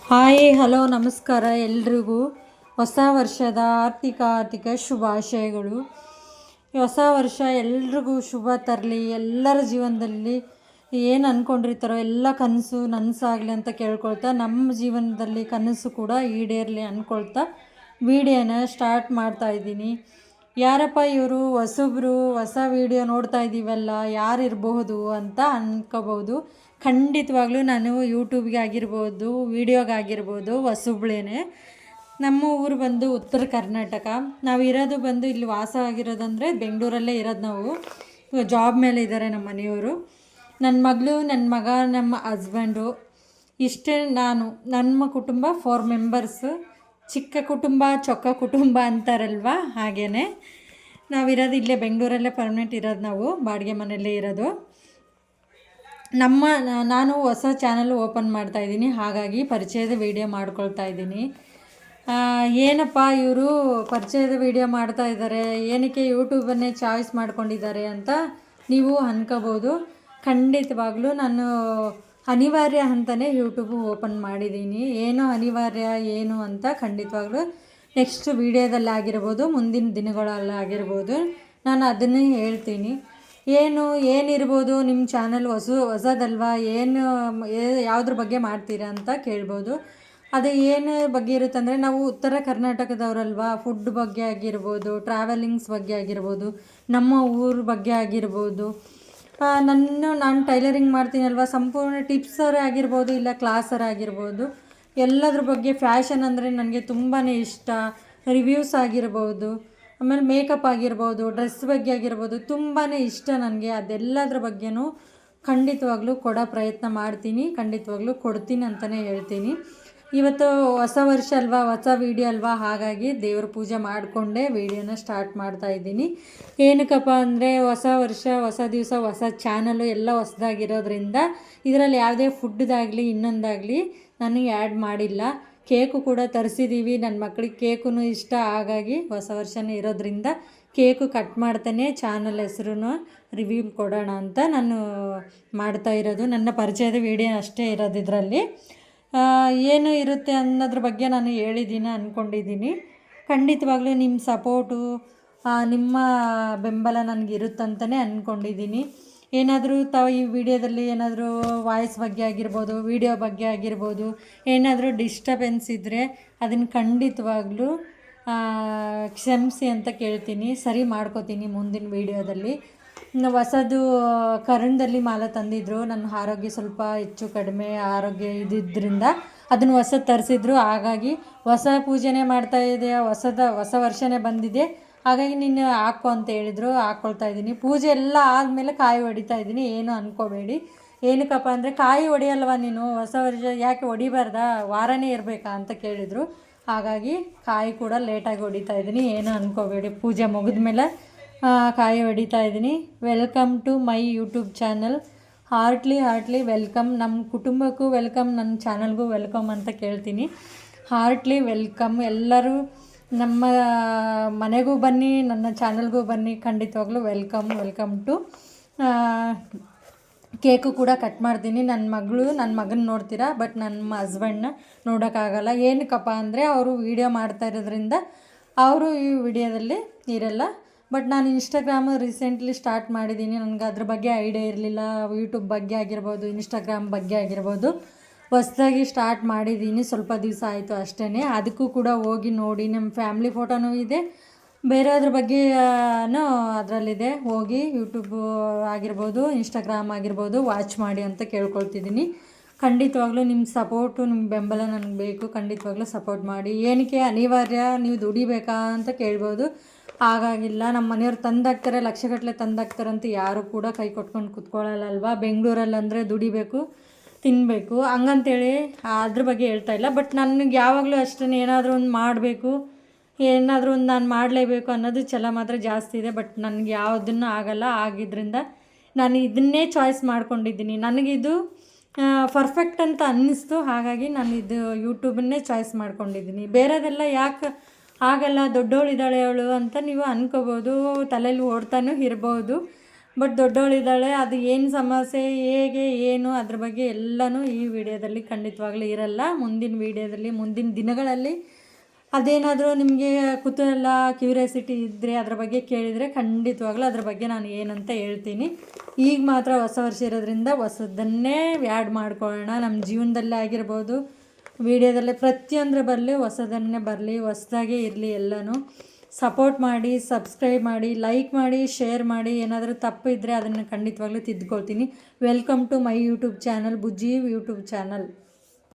Hi hello ನಮಸ್ಕಾರ ಎಲ್ರಿಗೂ ಹೊಸ ವರ್ಷದ ಆರ್ಥಿಕ ಶುಭಾಶಯಗಳು. ಈ ಹೊಸ ವರ್ಷ ಎಲ್ರಿಗೂ ಶುಭ ತರಲಿ. ಎಲ್ಲರ ಜೀವನದಲ್ಲಿ ಏನು ಅಂದ್ಕೊಂಡಿರ್ತಾರೋ ಎಲ್ಲ ಕನಸು ನನಸಾಗಲಿ ಅಂತ ಕೇಳ್ಕೊಳ್ತಾ, ನಮ್ಮ ಜೀವನದಲ್ಲಿ ಕನಸು ಕೂಡ ಈಡೇರಲಿ ಅಂದ್ಕೊಳ್ತಾ ವಿಡಿಯೋನ ಸ್ಟಾರ್ಟ್ ಮಾಡ್ತಾಯಿದ್ದೀನಿ. ಯಾರಪ್ಪ ಇವರು ಹೊಸಬ್ರು, ಹೊಸ ವಿಡಿಯೋ ನೋಡ್ತಾ ಇದ್ದೀವಲ್ಲ, ಯಾರಿರಬಹುದು ಅಂತ ಅಂದ್ಕೋಬೋದು. ಖಂಡಿತವಾಗ್ಲೂ ನಾನು ಯೂಟ್ಯೂಬ್ಗೆ ಆಗಿರ್ಬೋದು, ವೀಡಿಯೋಗಾಗಿರ್ಬೋದು ಹೊಸಬ್ಳೇನೆ. ನಮ್ಮ ಊರು ಬಂದು ಉತ್ತರ ಕರ್ನಾಟಕ. ನಾವು ಇರೋದು ಬಂದು ಇಲ್ಲಿ ವಾಸ ಆಗಿರೋದಂದರೆ ಬೆಂಗಳೂರಲ್ಲೇ ಇರೋದು. ನಾವು ಜಾಬ್ ಮೇಲೆ ಇದ್ದಾರೆ ನಮ್ಮ ಮನೆಯವರು. ನನ್ನ ಮಗಳು, ನನ್ನ ಮಗ, ನಮ್ಮ ಹಸ್ಬೆಂಡು, ಇಷ್ಟೇ ನನ್ನ ಕುಟುಂಬ 4 ಮೆಂಬರ್ಸು. ಚಿಕ್ಕ ಕುಟುಂಬ ಚೊಕ್ಕ ಕುಟುಂಬ ಅಂತಾರಲ್ವ, ಹಾಗೇ ನಾವಿರೋದು ಇಲ್ಲೇ ಬೆಂಗಳೂರಲ್ಲೇ ಪರ್ಮನೆಂಟ್ ಇರೋದು. ನಾವು ಬಾಡಿಗೆ ಮನೆಯಲ್ಲೇ ಇರೋದು. ನಾನು ಹೊಸ ಚಾನಲ್ ಓಪನ್ ಮಾಡ್ತಾಯಿದ್ದೀನಿ, ಹಾಗಾಗಿ ಪರಿಚಯದ ವಿಡಿಯೋ ಮಾಡ್ಕೊಳ್ತಾ ಇದ್ದೀನಿ. ಏನಪ್ಪ ಇವರು ಪರಿಚಯದ ವಿಡಿಯೋ ಮಾಡ್ತಾ ಇದ್ದಾರೆ, ಏನಕ್ಕೆ ಯೂಟ್ಯೂಬನ್ನೇ ಚಾಯ್ಸ್ ಮಾಡ್ಕೊಂಡಿದ್ದಾರೆ ಅಂತ ನೀವು ಅನ್ಕೋಬೋದು. ಖಂಡಿತವಾಗ್ಲೂ ನಾನು ಅನಿವಾರ್ಯ ಅಂತಲೇ ಯೂಟ್ಯೂಬು ಓಪನ್ ಮಾಡಿದ್ದೀನಿ. ಏನು ಅನಿವಾರ್ಯ ಏನು ಅಂತ ಖಂಡಿತವಾಗ್ಲೂ ನೆಕ್ಸ್ಟ್ ವೀಡಿಯೋದಲ್ಲಿ ಆಗಿರ್ಬೋದು, ಮುಂದಿನ ದಿನಗಳಲ್ಲಾಗಿರ್ಬೋದು ನಾನು ಅದನ್ನೇ ಹೇಳ್ತೀನಿ. ಏನಿರ್ಬೋದು ನಿಮ್ಮ ಚಾನಲ್ ಹೊಸದಲ್ವಾ, ಯಾವುದ್ರ ಬಗ್ಗೆ ಮಾಡ್ತೀರಾ ಅಂತ ಕೇಳ್ಬೋದು. ಅದು ಏನು ಬಗ್ಗೆ ಇರುತ್ತೆ ಅಂದರೆ, ನಾವು ಉತ್ತರ ಕರ್ನಾಟಕದವರಲ್ವಾ, ಫುಡ್ ಬಗ್ಗೆ ಆಗಿರ್ಬೋದು, ಟ್ರಾವೆಲಿಂಗ್ಸ್ ಬಗ್ಗೆ ಆಗಿರ್ಬೋದು, ನಮ್ಮ ಊರ ಬಗ್ಗೆ ಆಗಿರ್ಬೋದು, ನಾನು ಟೈಲರಿಂಗ್ ಮಾಡ್ತೀನಲ್ವ, ಸಂಪೂರ್ಣ ಟಿಪ್ಸರೇ ಆಗಿರ್ಬೋದು, ಇಲ್ಲ ಕ್ಲಾಸರ್ ಆಗಿರ್ಬೋದು, ಎಲ್ಲದ್ರ ಬಗ್ಗೆ. ಫ್ಯಾಷನ್ ಅಂದರೆ ನನಗೆ ತುಂಬಾ ಇಷ್ಟ. ರಿವ್ಯೂಸ್ ಆಗಿರ್ಬೋದು, ಆಮೇಲೆ ಮೇಕಪ್ ಆಗಿರ್ಬೋದು, ಡ್ರೆಸ್ ಬಗ್ಗೆ ಆಗಿರ್ಬೋದು, ತುಂಬಾ ಇಷ್ಟ ನನಗೆ. ಅದೆಲ್ಲದ್ರ ಬಗ್ಗೆನೂ ಖಂಡಿತವಾಗ್ಲೂ ಕೊಡೋ ಪ್ರಯತ್ನ ಮಾಡ್ತೀನಿ, ಖಂಡಿತವಾಗ್ಲೂ ಕೊಡ್ತೀನಿ ಅಂತಲೇ ಹೇಳ್ತೀನಿ. ಇವತ್ತು ಹೊಸ ವರ್ಷ ಅಲ್ವಾ, ಹೊಸ ವೀಡಿಯೋ ಅಲ್ವಾ, ಹಾಗಾಗಿ ದೇವ್ರ ಪೂಜೆ ಮಾಡಿಕೊಂಡೇ ವೀಡಿಯೋನ ಸ್ಟಾರ್ಟ್ ಮಾಡ್ತಾಯಿದ್ದೀನಿ. ಏನಕ್ಕಪ್ಪ ಅಂದರೆ, ಹೊಸ ವರ್ಷ, ಹೊಸ ದಿವಸ, ಹೊಸ ಚಾನಲು ಎಲ್ಲ ಹೊಸದಾಗಿರೋದ್ರಿಂದ ಇದರಲ್ಲಿ ಯಾವುದೇ ಫುಡ್ದಾಗಲಿ ಇನ್ನೊಂದಾಗಲಿ ನನಗೆ ಆ್ಯಡ್ ಮಾಡಿಲ್ಲ. ಕೇಕು ಕೂಡ ತರಿಸಿದ್ದೀವಿ, ನನ್ನ ಮಕ್ಕಳಿಗೆ ಕೇಕು ಇಷ್ಟ, ಹಾಗಾಗಿ ಹೊಸ ವರ್ಷನೇ ಇರೋದ್ರಿಂದ ಕೇಕು ಕಟ್ ಮಾಡ್ತಾನೆ ಚಾನಲ್ ಹೆಸ್ರು ರಿವ್ಯೂ ಕೊಡೋಣ ಅಂತ ನಾನು ಮಾಡ್ತಾ ಇರೋದು. ನನ್ನ ಪರಿಚಯದ ವಿಡಿಯೋ ಅಷ್ಟೇ ಇರೋದು. ಇದರಲ್ಲಿ ಏನು ಇರುತ್ತೆ ಅನ್ನೋದ್ರ ಬಗ್ಗೆ ನಾನು ಹೇಳಿದ್ದೀನಿ ಅಂದ್ಕೊಂಡಿದ್ದೀನಿ. ಖಂಡಿತವಾಗ್ಲೂ ನಿಮ್ಮ ಸಪೋರ್ಟು, ನಿಮ್ಮ ಬೆಂಬಲ ನನಗಿರುತ್ತಂತಲೇ ಅಂದ್ಕೊಂಡಿದ್ದೀನಿ. ಏನಾದರೂ ಈ ವಿಡಿಯೋದಲ್ಲಿ ಏನಾದರೂ ವಾಯ್ಸ್ ಬಗ್ಗೆ ಆಗಿರ್ಬೋದು, ವಿಡಿಯೋ ಬಗ್ಗೆ ಆಗಿರ್ಬೋದು, ಏನಾದರೂ ಡಿಸ್ಟರ್ಬೆನ್ಸ್ ಇದ್ದರೆ ಅದನ್ನು ಖಂಡಿತವಾಗ್ಲೂ ಕ್ಷಮಿಸಿ ಅಂತ ಕೇಳ್ತೀನಿ. ಸರಿ ಮಾಡ್ಕೋತೀನಿ ಮುಂದಿನ ವೀಡಿಯೋದಲ್ಲಿ. ಹೊಸದು ಕರಣದಲ್ಲಿ ಮಾಲೆ ತಂದಿದ್ದರು. ನನ್ನ ಆರೋಗ್ಯ ಸ್ವಲ್ಪ ಹೆಚ್ಚು ಕಡಿಮೆ ಆರೋಗ್ಯ ಇದ್ದಿದ್ದರಿಂದ ಅದನ್ನು ಹೊಸದು ತರಿಸಿದ್ರು. ಹಾಗಾಗಿ ಹೊಸ ಪೂಜೆನೇ ಮಾಡ್ತಾಯಿದೆ, ಹೊಸ ವರ್ಷನೇ ಬಂದಿದೆ, ಹಾಗಾಗಿ ನೀನು ಹಾಕೋ ಅಂತ ಹೇಳಿದರು, ಹಾಕ್ಕೊಳ್ತಾ ಇದ್ದೀನಿ. ಪೂಜೆ ಎಲ್ಲ ಆದಮೇಲೆ ಕಾಯಿ ಹೊಡಿತಾ ಇದ್ದೀನಿ, ಏನು ಅಂದ್ಕೋಬೇಡಿ. ಏನಕ್ಕಪ್ಪ ಅಂದರೆ, ಕಾಯಿ ಹೊಡಿಯಲ್ವ ನೀನು, ಹೊಸ ವರ್ಷ ಯಾಕೆ ಹೊಡಿಬಾರ್ದಾ, ವಾರನೇ ಇರಬೇಕಾ ಅಂತ ಕೇಳಿದರು. ಹಾಗಾಗಿ ಕಾಯಿ ಕೂಡ ಲೇಟಾಗಿ ಹೊಡಿತಾ ಇದ್ದೀನಿ, ಏನು ಅಂದ್ಕೋಬೇಡಿ. ಪೂಜೆ ಮುಗಿದ್ಮೇಲೆ ಕಾಯಿ ಹೊಡಿತಾ ಇದ್ದೀನಿ. Welcome to my YouTube channel. Heartly welcome. ನಮ್ಮ ಕುಟುಂಬಕ್ಕೂ ವೆಲ್ಕಮ್, ನನ್ನ ಚಾನಲ್ಗೂ ವೆಲ್ಕಮ್ ಅಂತ ಕೇಳ್ತೀನಿ. Heartly welcome. ಎಲ್ಲರೂ ನಮ್ಮ ಮನೆಗೂ ಬನ್ನಿ, ನನ್ನ ಚಾನಲ್ಗೂ ಬನ್ನಿ, ಖಂಡಿತವಾಗ್ಲೂ ವೆಲ್ಕಮ್ ಟು. ಕೇಕು ಕೂಡ ಕಟ್ ಮಾಡ್ತೀನಿ. ನನ್ನ ಮಗನ ನೋಡ್ತೀರಾ, ಬಟ್ ನಮ್ಮ ಹಸ್ಬೆಂಡ್ನ ನೋಡೋಕ್ಕಾಗಲ್ಲ. ಏನಕ್ಕಪ್ಪ ಅಂದರೆ, ಅವರು ವೀಡಿಯೋ ಮಾಡ್ತಾ ಇರೋದ್ರಿಂದ ಅವರು ಈ ವಿಡಿಯೋದಲ್ಲಿ ಇರಲ್ಲ. ಬಟ್ ನಾನು ಇನ್ಸ್ಟಾಗ್ರಾಮು ರೀಸೆಂಟ್ಲಿ ಸ್ಟಾರ್ಟ್ ಮಾಡಿದ್ದೀನಿ. ನನಗೆ ಅದ್ರ ಬಗ್ಗೆ ಐಡಿಯಾ ಇರಲಿಲ್ಲ. ಯೂಟ್ಯೂಬ್ ಬಗ್ಗೆ ಆಗಿರ್ಬೋದು, ಇನ್ಸ್ಟಾಗ್ರಾಮ್ ಬಗ್ಗೆ ಆಗಿರ್ಬೋದು ಹೊಸದಾಗಿ ಸ್ಟಾರ್ಟ್ ಮಾಡಿದ್ದೀನಿ. ಸ್ವಲ್ಪ ದಿವಸ ಆಯಿತು ಅಷ್ಟೇ. ಅದಕ್ಕೂ ಕೂಡ ಹೋಗಿ ನೋಡಿ. ನಮ್ಮ ಫ್ಯಾಮ್ಲಿ ಫೋಟೋನೂ ಇದೆ, ಬೇರೆಯದ್ರ ಬಗ್ಗೆ ಅದರಲ್ಲಿದೆ. ಹೋಗಿ ಯೂಟ್ಯೂಬು ಆಗಿರ್ಬೋದು, ಇನ್ಸ್ಟಾಗ್ರಾಮ್ ಆಗಿರ್ಬೋದು ವಾಚ್ ಮಾಡಿ ಅಂತ ಕೇಳ್ಕೊಳ್ತಿದ್ದೀನಿ. ಖಂಡಿತವಾಗ್ಲೂ ನಿಮ್ಮ ಸಪೋರ್ಟು, ನಿಮ್ಮ ಬೆಂಬಲ ನನಗೆ ಬೇಕು. ಖಂಡಿತವಾಗ್ಲೂ ಸಪೋರ್ಟ್ ಮಾಡಿ. ಏನಕ್ಕೆ ಅನಿವಾರ್ಯ, ನೀವು ದುಡಿಬೇಕಾ ಅಂತ ಕೇಳ್ಬೋದು. ಹಾಗಾಗಿಲ್ಲ, ನಮ್ಮ ಮನೆಯವ್ರು ತಂದಾಕ್ತಾರೆ, ಲಕ್ಷಗಟ್ಟಲೆ ತಂದಾಕ್ತಾರಂತ ಯಾರು ಕೂಡ ಕೈ ಕೊಟ್ಕೊಂಡು ಕೂತ್ಕೊಳ್ಳಲ್ಲ. ಬೆಂಗಳೂರಲ್ಲಿ ಅಂದರೆ ದುಡಿಬೇಕು, ತಿನ್ನಬೇಕು, ಹಂಗಂತೇಳಿ ಅದ್ರ ಬಗ್ಗೆ ಹೇಳ್ತಾ ಇಲ್ಲ. ಬಟ್ ನನಗೆ ಯಾವಾಗಲೂ ಅಷ್ಟೇ, ಏನಾದರೂ ಒಂದು ಮಾಡಬೇಕು, ಏನಾದರೂ ಒಂದು ನಾನು ಮಾಡಲೇಬೇಕು ಅನ್ನೋದು ಛಲ ಮಾತ್ರ ಜಾಸ್ತಿ ಇದೆ. ಬಟ್ ನನಗೆ ಯಾವುದನ್ನು ಆಗಲ್ಲ. ಆಗಿದ್ದರಿಂದ ನಾನು ಇದನ್ನೇ ಚಾಯ್ಸ್ ಮಾಡ್ಕೊಂಡಿದ್ದೀನಿ. ನನಗಿದು ಪರ್ಫೆಕ್ಟ್ ಅಂತ ಅನ್ನಿಸ್ತು, ಹಾಗಾಗಿ ನಾನು ಇದು ಯೂಟ್ಯೂಬನ್ನೇ ಚಾಯ್ಸ್ ಮಾಡ್ಕೊಂಡಿದ್ದೀನಿ. ಬೇರೆದೆಲ್ಲ ಯಾಕೆ ಆಗಲ್ಲ, ದೊಡ್ಡವಳಿದ್ದಾಳೆ ಅವಳು ಅಂತ ನೀವು ಅಂದ್ಕೋಬೋದು, ತಲೆಯಲ್ಲಿ ಓಡ್ತಾನೂ ಇರ್ಬೋದು. ಬಟ್ ದೊಡ್ಡವಳಿದ್ದಾಳೆ. ಅದು ಏನು ಸಮಸ್ಯೆ, ಹೇಗೆ, ಏನು, ಅದ್ರ ಬಗ್ಗೆ ಎಲ್ಲನೂ ಈ ವಿಡಿಯೋದಲ್ಲಿ ಖಂಡಿತವಾಗ್ಲೂ ಇರಲ್ಲ. ಮುಂದಿನ ವಿಡಿಯೋದಲ್ಲಿ, ಮುಂದಿನ ದಿನಗಳಲ್ಲಿ ಅದೇನಾದರೂ ನಿಮಗೆ ಕುತೂಹಲ, ಕ್ಯೂರಿಯಾಸಿಟಿ ಇದ್ದರೆ ಅದ್ರ ಬಗ್ಗೆ ಕೇಳಿದರೆ ಖಂಡಿತವಾಗ್ಲೂ ಅದ್ರ ಬಗ್ಗೆ ನಾನು ಏನಂತ ಹೇಳ್ತೀನಿ. ಈಗ ಮಾತ್ರ ಹೊಸ ವರ್ಷ ಇರೋದ್ರಿಂದ ಹೊಸದನ್ನೇ ಆ್ಯಡ್ ಮಾಡ್ಕೊಳ್ಳೋಣ. ನಮ್ಮ ಜೀವನದಲ್ಲೇ ಆಗಿರ್ಬೋದು, ವಿಡಿಯೋದಲ್ಲೇ ಪ್ರತಿಯೊಂದ್ರ ಬರಲಿ, ಹೊಸದನ್ನೇ ಬರಲಿ, ಹೊಸದಾಗೇ ಇರಲಿ. ಎಲ್ಲನೂ ಸಪೋರ್ಟ್ ಮಾಡಿ, ಸಬ್ಸ್ಕ್ರೈಬ್ ಮಾಡಿ, ಲೈಕ್ ಮಾಡಿ, ಶೇರ್ ಮಾಡಿ. ಏನಾದರೂ ತಪ್ಪು ಇದ್ದರೆ ಅದನ್ನು ಖಂಡಿತವಾಗ್ಲೂ ತಿದ್ದುಕೊಳ್ತೀನಿ. Welcome to my YouTube channel, Bujji YouTube channel.